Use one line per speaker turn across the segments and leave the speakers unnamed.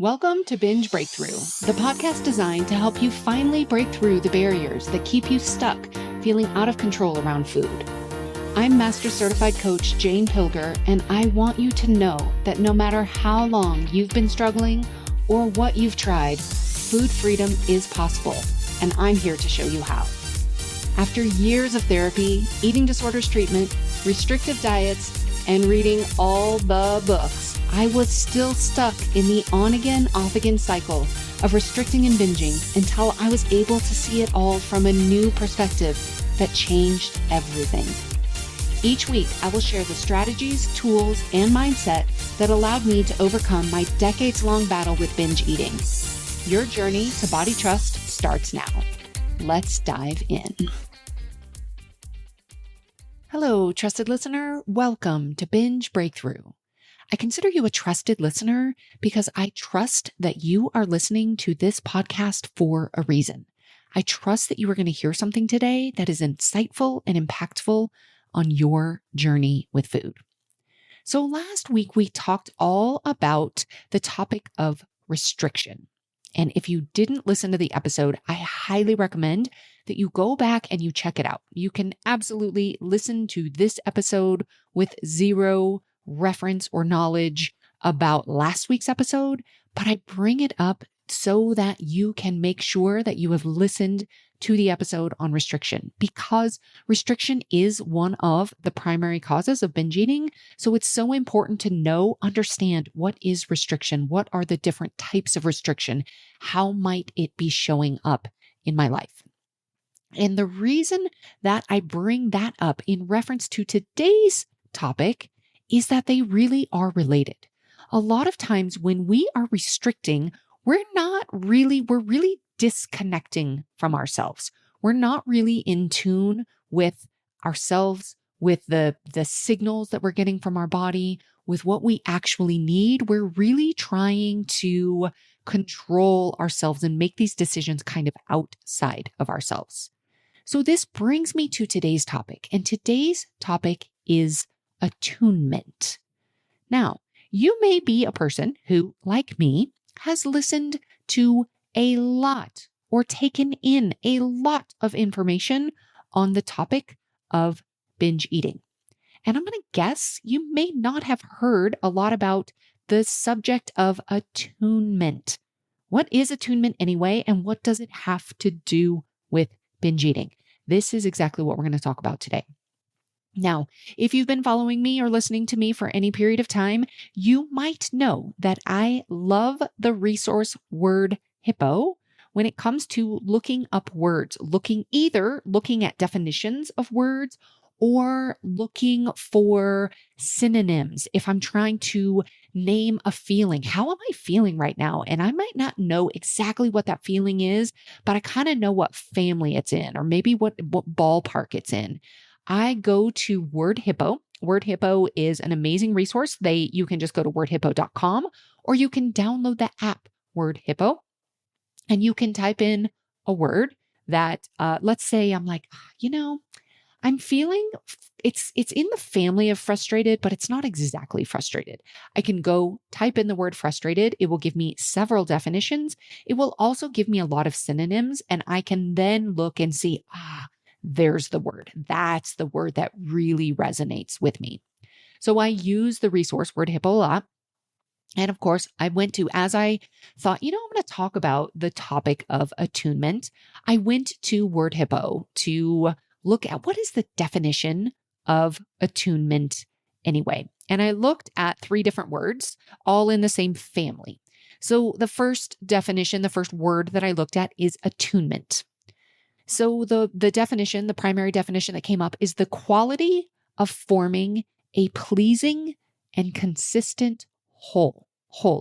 Welcome to Binge Breakthrough, the podcast designed to help you finally break through the barriers that keep you stuck, feeling out of control around food. I'm Master Certified Coach Jane Pilger, and I want you to know that no matter how long you've been struggling or what you've tried, food freedom is possible, and I'm here to show you how. After years of therapy, eating disorders treatment, restrictive diets, and reading all the books, I was still stuck in the on-again, off-again cycle of restricting and binging until I was able to see it all from a new perspective that changed everything. Each week, I will share the strategies, tools, and mindset that allowed me to overcome my decades-long battle with binge eating. Your journey to body trust starts now. Let's dive in. Hello, trusted listener. Welcome to Binge Breakthrough. I consider you a trusted listener because I trust that you are listening to this podcast for a reason. I trust that you are going to hear something today that is insightful and impactful on your journey with food. So last week, we talked all about the topic of restriction. And if you didn't listen to the episode, I highly recommend that you go back and you check it out. You can absolutely listen to this episode with zero reference or knowledge about last week's episode, but I bring it up so that you can make sure that you have listened to the episode on restriction, because restriction is one of the primary causes of binge eating. So it's so important to understand what is restriction, what are the different types of restriction, how might it be showing up in my life. And the reason that I bring that up in reference to today's topic is that they really are related. A lot of times when we are restricting, we're really disconnecting from ourselves. We're not really in tune with ourselves, with the signals that we're getting from our body, with what we actually need. We're really trying to control ourselves and make these decisions kind of outside of ourselves. So this brings me to today's topic, and today's topic is attunement. Now, you may be a person who, like me, has listened to a lot or taken in a lot of information on the topic of binge eating. And I'm going to guess you may not have heard a lot about the subject of attunement. What is attunement anyway, and what does it have to do with binge eating? This is exactly what we're going to talk about today. Now, if you've been following me or listening to me for any period of time, you might know that I love the resource Word Hippo when it comes to looking up words, looking at definitions of words or looking for synonyms. If I'm trying to name a feeling, how am I feeling right now? And I might not know exactly what that feeling is, but I kind of know what family it's in, or maybe what ballpark it's in. I go to Word Hippo. Word Hippo is an amazing resource. You can just go to wordhippo.com, or you can download the app Word Hippo, and you can type in a word that, let's say I'm like, I'm feeling it's in the family of frustrated, but it's not exactly frustrated. I can go type in the word frustrated. It will give me several definitions. It will also give me a lot of synonyms, and I can then look and see, there's the word. That's the word that really resonates with me. So I use the resource Word Hippo a lot. And of course, I went to, as I thought, I'm going to talk about the topic of attunement, I went to Word Hippo to look at what is the definition of attunement anyway. And I looked at 3 different words, all in the same family. So the first definition, the first word that I looked at is attunement. So the definition, the primary definition that came up is the quality of forming a pleasing and consistent whole,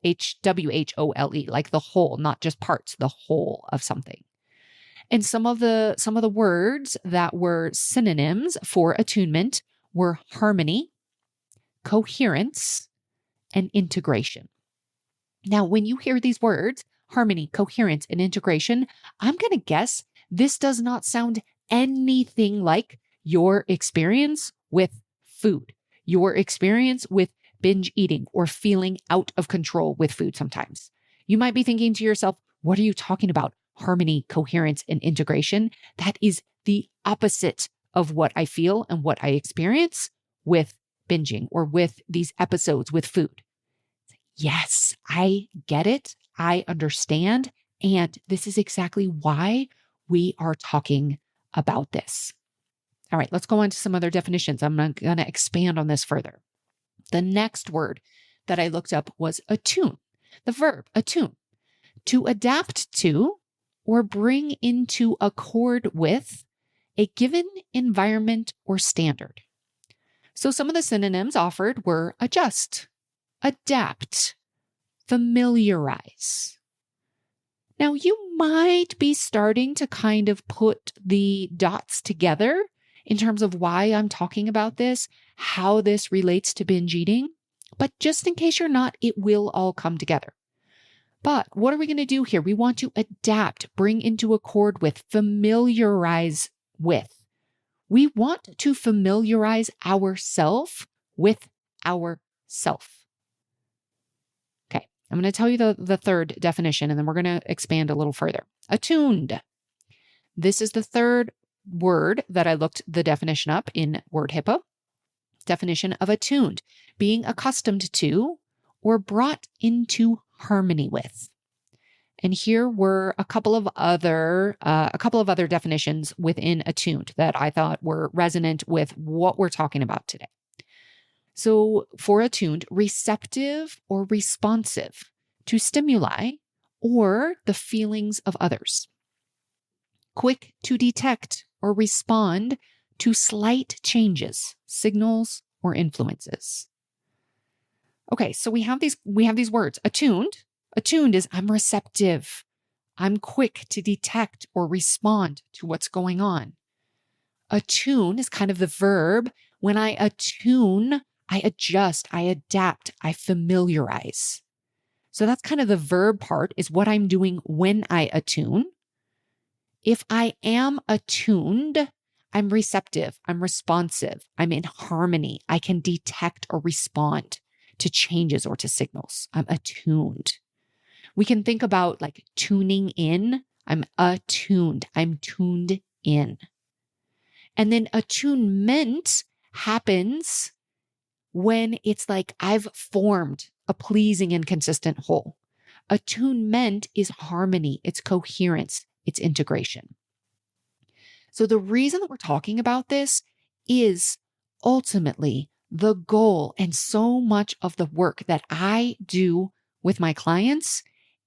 H-W-H-O-L-E, like the whole, not just parts, the whole of something. And some of the words that were synonyms for attunement were harmony, coherence, and integration. Now, when you hear these words, harmony, coherence, and integration, I'm going to guess this does not sound anything like your experience with food, your experience with binge eating or feeling out of control with food sometimes. You might be thinking to yourself, what are you talking about? Harmony, coherence, and integration. That is the opposite of what I feel and what I experience with binging or with these episodes with food. Yes, I get it. I understand. And this is exactly why we are talking about this. All right, let's go on to some other definitions. I'm going to expand on this further. The next word that I looked up was attune, the verb attune, to adapt to or bring into accord with a given environment or standard. So some of the synonyms offered were adjust, adapt, familiarize. Now, you might be starting to kind of put the dots together in terms of why I'm talking about this, how this relates to binge eating. But just in case you're not, it will all come together. But what are we going to do here? We want to adapt, bring into accord with, familiarize with. We want to familiarize ourselves with ourself. Okay, I'm going to tell you the third definition, and then we're going to expand a little further. Attuned. This is the third word that I looked the definition up in Word Hippo. Definition of attuned, being accustomed to or brought into harmony with. And here were a couple of other definitions within attuned that I thought were resonant with what we're talking about today. So for attuned, receptive or responsive to stimuli or the feelings of others. Quick to detect or respond to slight changes, signals, or influences. Okay, so we have these words. Attuned. Attuned is I'm receptive. I'm quick to detect or respond to what's going on. Attune is kind of the verb. When I attune, I adjust, I adapt, I familiarize. So that's kind of the verb part, is what I'm doing when I attune. If I am attuned, I'm receptive, I'm responsive, I'm in harmony. I can detect or respond to changes or to signals. I'm attuned. We can think about like tuning in. I'm attuned. I'm tuned in. And then attunement happens when it's like I've formed a pleasing and consistent whole. Attunement is harmony, it's coherence, it's integration. So the reason that we're talking about this is ultimately the goal, and so much of the work that I do with my clients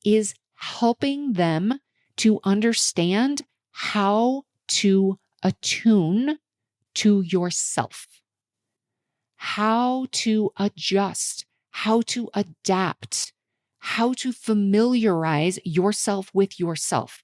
is helping them to understand how to attune to yourself, how to adjust, how to adapt, how to familiarize yourself with yourself.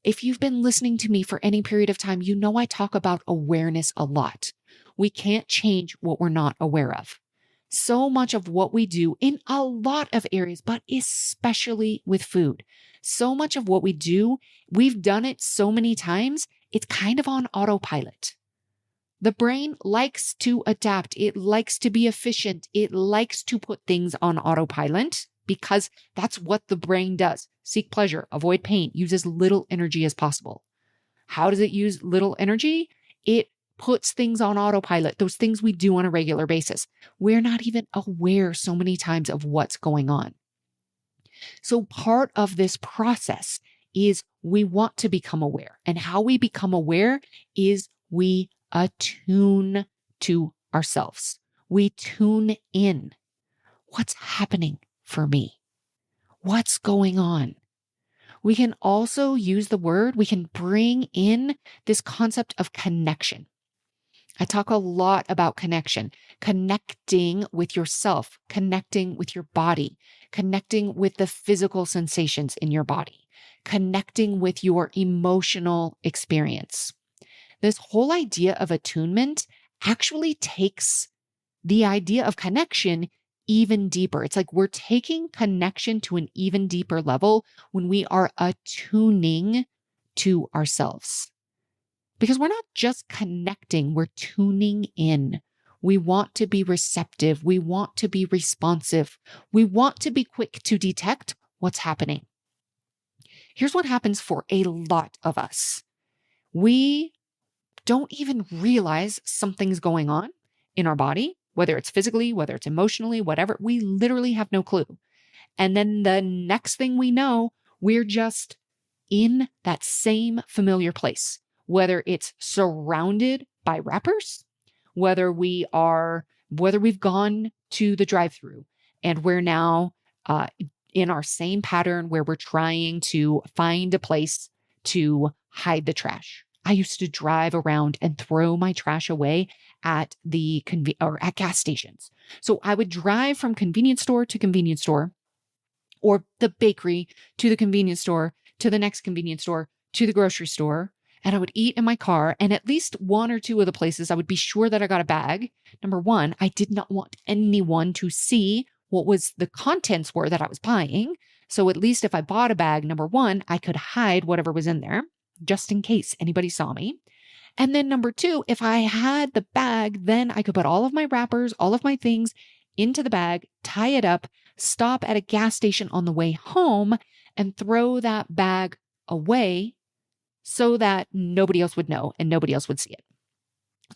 If you've been listening to me for any period of time, you know I talk about awareness a lot. We can't change what we're not aware of. So much of what we do in a lot of areas, but especially with food, so much of what we do, we've done it so many times, it's kind of on autopilot. The brain likes to adapt. It likes to be efficient. It likes to put things on autopilot because that's what the brain does. Seek pleasure, avoid pain, use as little energy as possible. How does it use little energy? It puts things on autopilot, those things we do on a regular basis. We're not even aware so many times of what's going on. So part of this process is we want to become aware. And how we become aware is we attune to ourselves. We tune in. What's happening for me? What's going on? We can also use the word, we can bring in this concept of connection. I talk a lot about connection, connecting with yourself, connecting with your body, connecting with the physical sensations in your body, connecting with your emotional experience. This whole idea of attunement actually takes the idea of connection even deeper. It's like we're taking connection to an even deeper level when we are attuning to ourselves. Because we're not just connecting, we're tuning in. We want to be receptive. We want to be responsive. We want to be quick to detect what's happening. Here's what happens for a lot of us. We don't even realize something's going on in our body, whether it's physically, whether it's emotionally, whatever. We literally have no clue. And then the next thing we know, we're just in that same familiar place, whether it's surrounded by rappers, whether we've gone to the drive-through and we're now in our same pattern where we're trying to find a place to hide the trash. I used to drive around and throw my trash away at at gas stations. So I would drive from convenience store to convenience store, or the bakery to the convenience store, to the next convenience store, to the grocery store. And I would eat in my car. And at least one or two of the places, I would be sure that I got a bag. Number one, I did not want anyone to see what was the contents were that I was buying. So at least if I bought a bag, number one, I could hide whatever was in there just in case anybody saw me. And then number two, if I had the bag, then I could put all of my wrappers, all of my things into the bag, tie it up, stop at a gas station on the way home, and throw that bag away so that nobody else would know and nobody else would see it.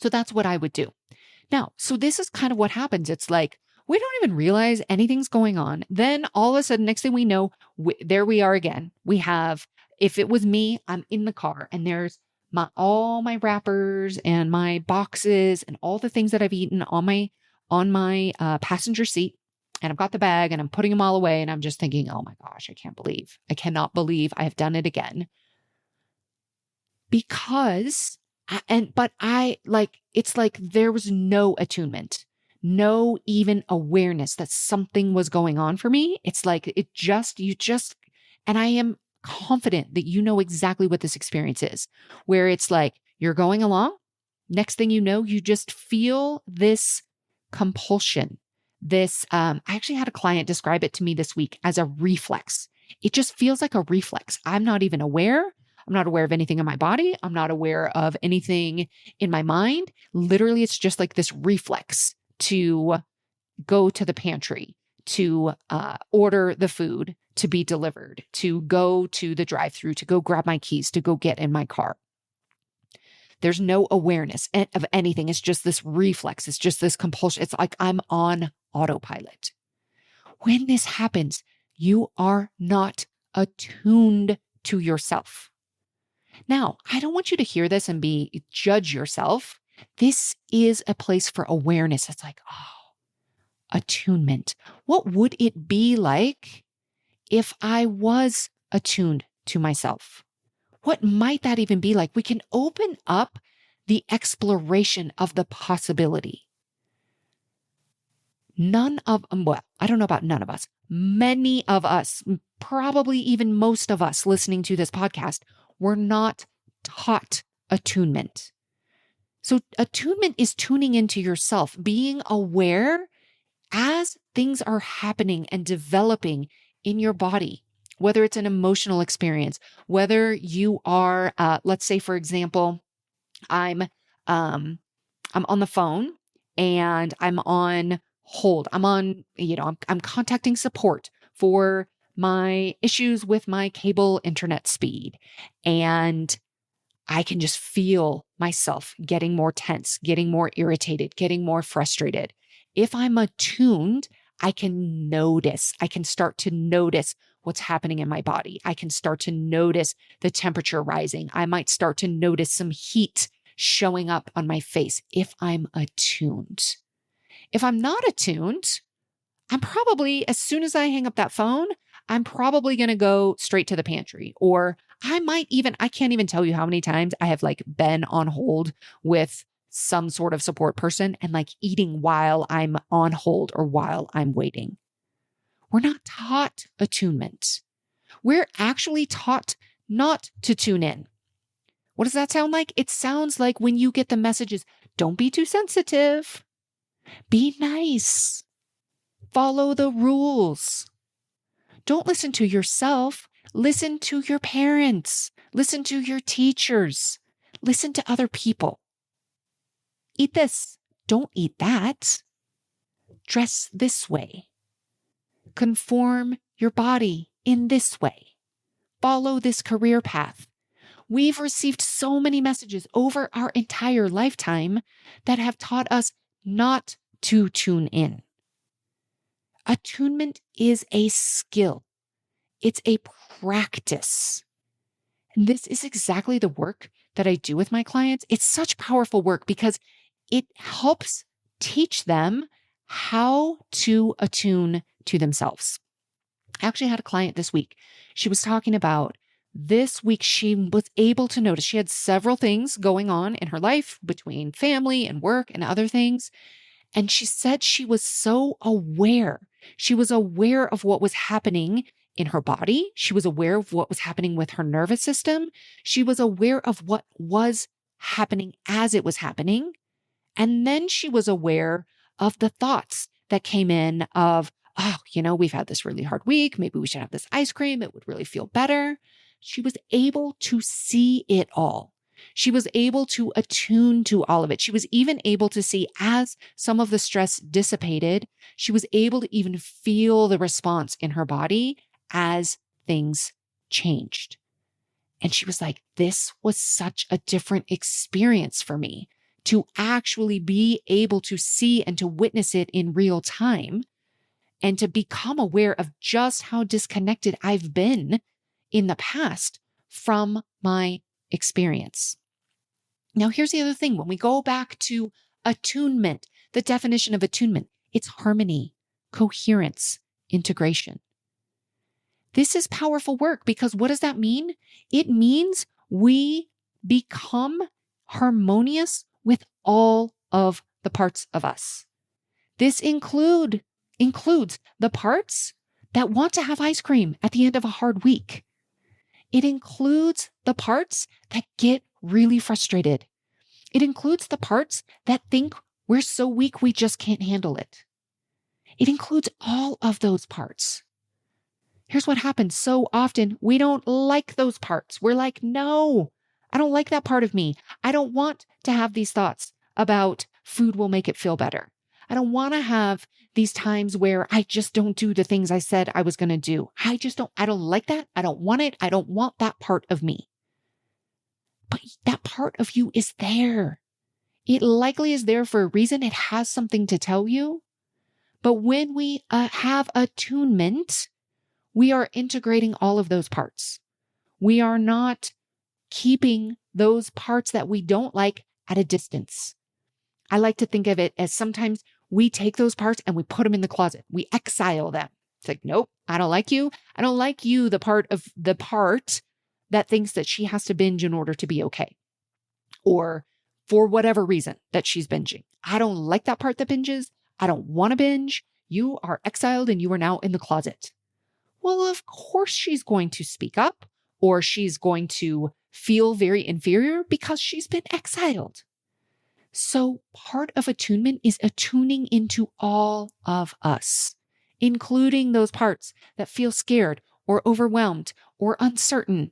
So that's what I would do. Now, so this is kind of what happens. It's like, we don't even realize anything's going on. Then all of a sudden, next thing we know, there we are again. We have, if it was me, I'm in the car and there's all my wrappers and my boxes and all the things that I've eaten on my passenger seat. And I've got the bag and I'm putting them all away. And I'm just thinking, oh my gosh, I cannot believe I have done it again. Because, it's like there was no attunement, no even awareness that something was going on for me. It's like and I am confident that you know exactly what this experience is, where it's like you're going along. Next thing you know, you just feel this compulsion. I actually had a client describe it to me this week as a reflex. It just feels like a reflex. I'm not even aware. I'm not aware of anything in my body. I'm not aware of anything in my mind. Literally, it's just like this reflex to go to the pantry, to order the food to be delivered, to go to the drive-through, to go grab my keys, to go get in my car. There's no awareness of anything. It's just this reflex. It's just this compulsion. It's like I'm on autopilot. When this happens, you are not attuned to yourself. Now, I don't want you to hear this and judge yourself. This is a place for awareness. It's like, attunement. What would it be like if I was attuned to myself? What might that even be like? We can open up the exploration of the possibility. I don't know about none of us. Many of us, probably even most of us listening to this podcast, were not taught attunement. So attunement is tuning into yourself, being aware as things are happening and developing in your body, whether it's an emotional experience, whether you are, let's say, for example, I'm on the phone and I'm on hold. I'm contacting support for my issues with my cable internet speed. And I can just feel myself getting more tense, getting more irritated, getting more frustrated. If I'm attuned, I can start to notice what's happening in my body. I can start to notice the temperature rising. I might start to notice some heat showing up on my face if I'm attuned. If I'm not attuned, I'm probably, as soon as I hang up that phone, I'm probably going to go straight to the pantry. Or I can't even tell you how many times I have been on hold with some sort of support person and eating while I'm on hold or while I'm waiting. We're not taught attunement. We're actually taught not to tune in. What does that sound like? It sounds like when you get the messages, don't be too sensitive. Be nice. Follow the rules. Don't listen to yourself. Listen to your parents. Listen to your teachers. Listen to other people. Eat this. Don't eat that. Dress this way. Conform your body in this way. Follow this career path. We've received so many messages over our entire lifetime that have taught us not to tune in. Attunement is a skill. It's a practice. And this is exactly the work that I do with my clients. It's such powerful work because it helps teach them how to attune to themselves. I actually had a client this week. She was talking about this week she was able to notice she had several things going on in her life between family and work and other things. And she said she was so aware. She was aware of what was happening in her body. She was aware of what was happening with her nervous system. She was aware of what was happening as it was happening. And then she was aware of the thoughts that came in of, oh, we've had this really hard week. Maybe we should have this ice cream. It would really feel better. She was able to see it all. She was able to attune to all of it. She was even able to see as some of the stress dissipated, she was able to even feel the response in her body as things changed. And she was like, this was such a different experience for me to actually be able to see and to witness it in real time and to become aware of just how disconnected I've been in the past from my experience. Now, here's the other thing. When we go back to attunement, the definition of attunement, it's harmony, coherence, integration. This is powerful work because what does that mean? It means we become harmonious with all of the parts of us. This includes the parts that want to have ice cream at the end of a hard week. It includes the parts that get really frustrated. It includes the parts that think we're so weak we just can't handle it. It includes all of those parts. Here's what happens so often. We don't like those parts. We're like, no, I don't like that part of me. I don't want to have these thoughts about food will make it feel better. I don't want to have these times where I just don't do the things I said I was going to do. I don't like that. I don't want it. I don't want that part of me. But that part of you is there. It likely is there for a reason. It has something to tell you. But when we have attunement, we are integrating all of those parts. We are not keeping those parts that we don't like at a distance. I like to think of it as sometimes we take those parts and we put them in the closet. We exile them. It's like, nope, I don't like you. I don't like you, the part that thinks that she has to binge in order to be okay. Or for whatever reason that she's binging. I don't like that part that binges. I don't want to binge. You are exiled and you are now in the closet. Well, of course she's going to speak up or she's going to feel very inferior because she's been exiled. So part of attunement is attuning into all of us, including those parts that feel scared or overwhelmed or uncertain.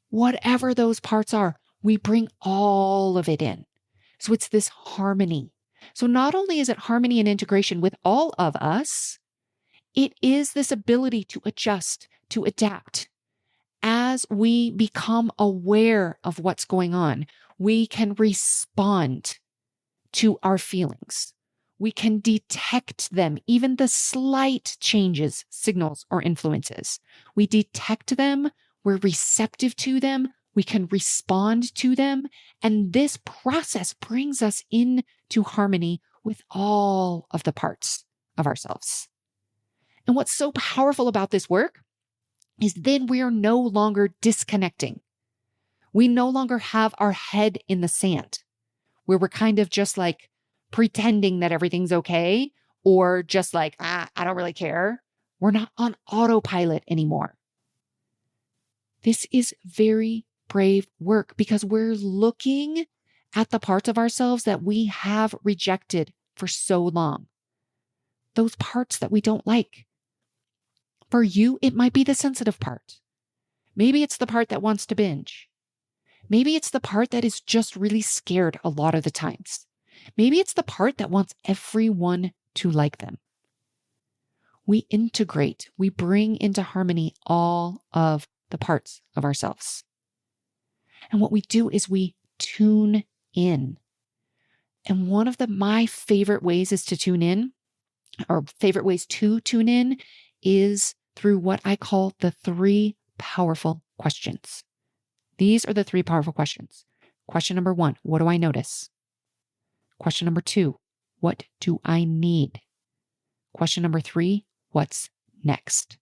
Whatever those parts are, we bring all of it in. So it's this harmony. So not only is it harmony and integration with all of us, it is this ability to adjust, to adapt. As we become aware of what's going on, we can respond to our feelings. We can detect them, even the slight changes, signals, or influences. We detect them, we're receptive to them, we can respond to them, and this process brings us into harmony with all of the parts of ourselves. And what's so powerful about this work is then we are no longer disconnecting. We no longer have our head in the sand where we're kind of just like pretending that everything's okay or just like, I don't really care. We're not on autopilot anymore. This is very brave work because we're looking at the parts of ourselves that we have rejected for so long. Those parts that we don't like. For you, it might be the sensitive part. Maybe it's the part that wants to binge. Maybe it's the part that is just really scared a lot of the times. Maybe it's the part that wants everyone to like them. we integrate, we bring into harmony all of the parts of ourselves. And what we do is we tune in. And one of my favorite ways is to tune in, or favorite ways to tune in, is through what I call the 3 powerful questions. These are the 3 powerful questions. Question number 1, what do I notice? Question number 2, what do I need? Question number 3, what's next?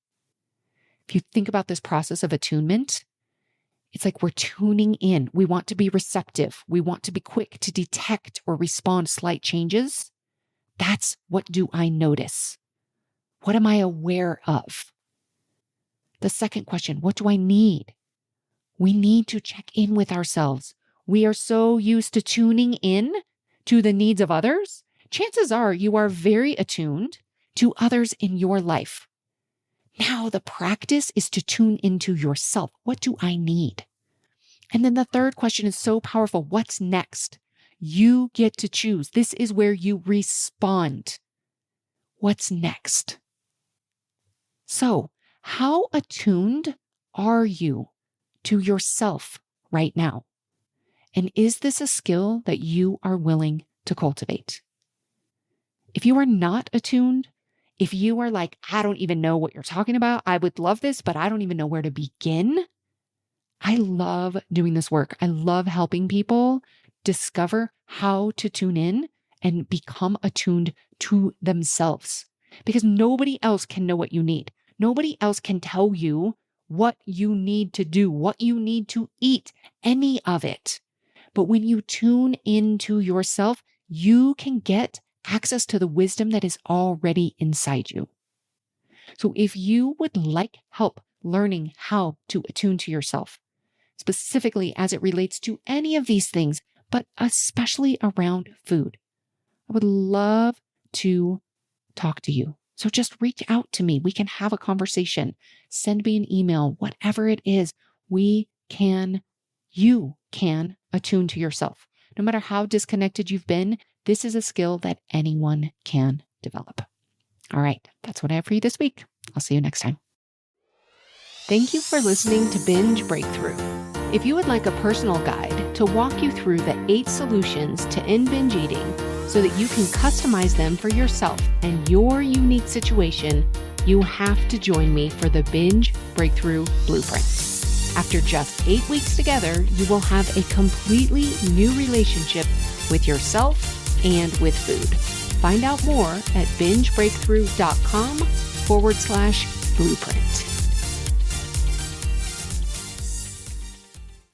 If you think about this process of attunement, it's like we're tuning in. We want to be receptive. We want to be quick to detect or respond to slight changes. That's what do I notice? What am I aware of? The second question, what do I need? We need to check in with ourselves. We are so used to tuning in to the needs of others. Chances are you are very attuned to others in your life. Now the practice is to tune into yourself. What do I need? And then the third question is so powerful. What's next? You get to choose. This is where you respond. What's next? So, how attuned are you to yourself right now? And is this a skill that you are willing to cultivate? If you are not attuned, if you are like, I don't even know what you're talking about, I would love this, but I don't even know where to begin. I love doing this work. I love helping people discover how to tune in and become attuned to themselves, because nobody else can know what you need. Nobody else can tell you what you need to do, what you need to eat, any of it. But when you tune into yourself, you can get access to the wisdom that is already inside you. So if you would like help learning how to attune to yourself, specifically as it relates to any of these things, but especially around food, I would love to talk to you. So just reach out to me. We can have a conversation. Send me an email, whatever it is. You can attune to yourself. No matter how disconnected you've been, this is a skill that anyone can develop. All right, that's what I have for you this week. I'll see you next time. Thank you for listening to Binge Breakthrough. If you would like a personal guide to walk you through the 8 solutions to end binge eating so that you can customize them for yourself and your unique situation, you have to join me for the Binge Breakthrough Blueprint. After just 8 weeks together, you will have a completely new relationship with yourself and with food. Find out more at bingebreakthrough.com/blueprint.